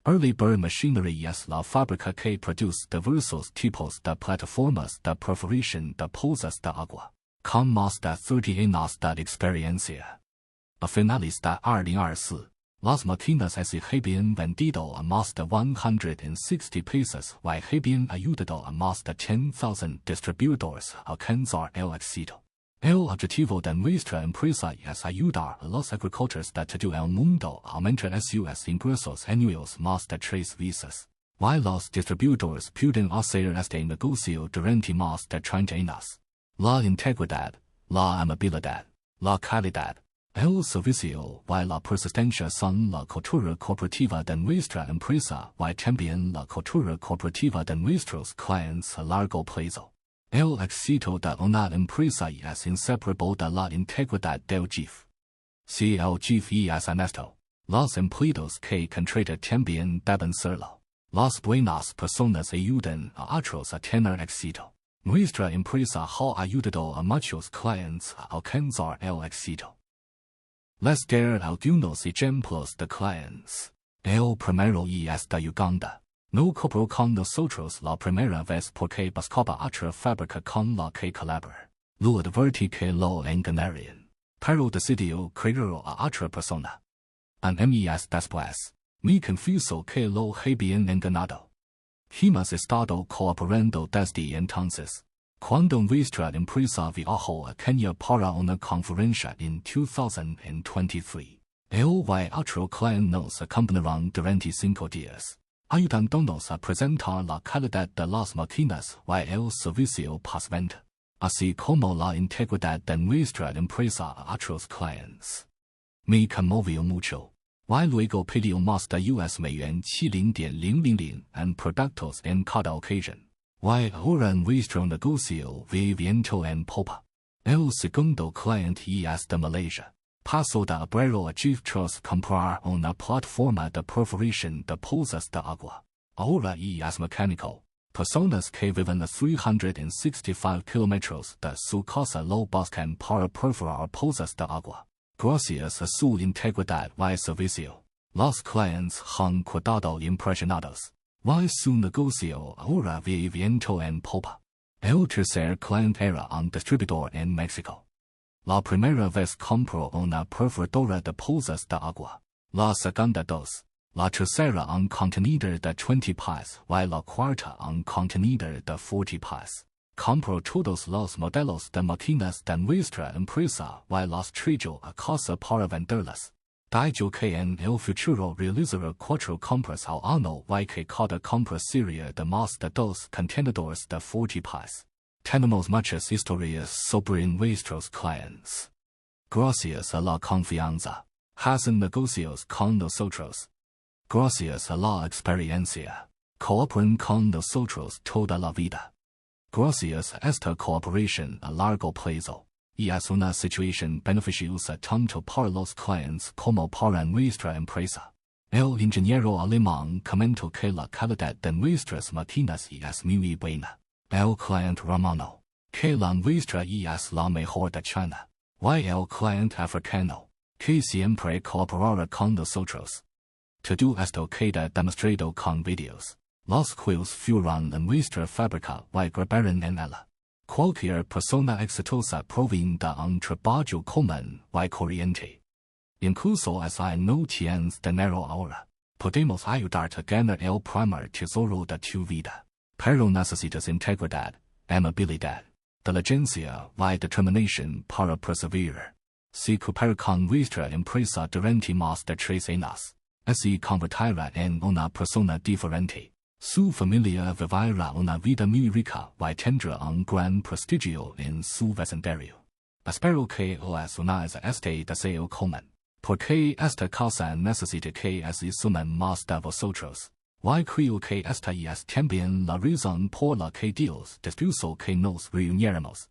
Early Bird Machinery la fábrica que produce diversos tipos de plataformas de perforación de pozos de agua, con más de 30 años de experiencia. A finales de 2024, las máquinas se habían vendido a más de 160 países y habían ayudado a más de 10,000 distribuidores a alcanzar el éxito. El objetivo de nuestra empresa es ayudar a los agricultores de todo el mundo a aumentar sus ingresos anuales más de 3 veces. Y los distribuidores pueden hacer este negocio durante más de 30 años. La integridad, la amabilidad, la calidad, el servicio y la persistencia son la cultura corporativa de nuestra empresa y también la cultura corporativa de nuestros clientes a largo plazo. El éxito de una empresa es inseparable de la integridad del jefe. Si el jefe es honesto, los empleados que contrata también deben serlo. Las buenas personas ayudan a otros a tener éxito. Nuestra empresa ha ayudado a muchos clientes a alcanzar el éxito. Les dar algunos ejemplos de clientes. El primero es de Uganda. No cooperó con nosotros la primera vez porque buscaba otra fábrica con la que colaborar. Lo advertí que lo engañarían, pero decidió creer a otra persona. Un mes después, me confesó que lo habían engañado. Hemos estado cooperando desde entonces. Cuando nuestra empresa viajó a Kenia para una conferencia en 2023, él y otro cliente nos acompañaron durante 5 días. Ayudándonos a presentar la calidad de las máquinas y el servicio postventa, así como la integridad de nuestra empresa a otros clientes. Me conmovió mucho, y luego pidió más de $70,000 en productos en cada ocasión. Y ahora nuestro negocio va viento en popa. El segundo cliente es de Malaysia. Paso de obrero a chief tras comprar una plataforma de perforación de pozos de agua. Ahora es mecánico. Personas que viven a 365 kilómetros de su casa lo buscan para perforar pozos de agua. Gracias a su integridad y servicio, los clientes han quedado impresionados. Y su negocio ahora va viento en popa. El tercer cliente era un distribuidor en México. La primera vez compró una perforadora de pozos de agua. La segunda 2. La tercera un contenedor de 20 pies y la cuarta un contenedor de 40 pies. Compró todos los modelos de máquinas de nuestra empresa y los trajo a casa para venderlas. Dijo que en el futuro realizará 4 compras al año y que cada compra sería de más de 2 contenedores de 40 pies. Tenemos muchas historias sobre nuestros clientes. Gracias a la confianza, hacen negocios con nosotros. Gracias a la experiencia, cooperan con nosotros toda la vida. Gracias a esta cooperación a largo plazo, y es una situación beneficiosa tanto para los clientes como para nuestra empresa. El ingeniero alemán comentó que la calidad de nuestras máquinas es muy buena. El cliente romano, que la nuestra es la mejor de China. Y el cliente africano, que siempre cooperará con nosotros. Todo esto queda demostrado con videos, los cuales fueron en nuestra fábrica y grabaron en ella. Cualquier persona exitosa proviene de un trabajo común y corriente. Incluso si no tienes dinero ahora, podemos ayudarte a ganar el primer tesoro de tu vida. Pero necesitas integridad, amabilidad, diligencia y determinación para perseverar. Si cooperas con nuestra empresa durante más de 3 años, se convertirá en una persona diferente. Su familia vivirá una vida muy rica y tendrá un gran prestigio en su vecindario. Espero que os unáis a este deseo común, porque esta causa necesita que se sumen más de vosotros. Y creo que esta es también la razón por la que Dios dispuso que nos reuniéramos.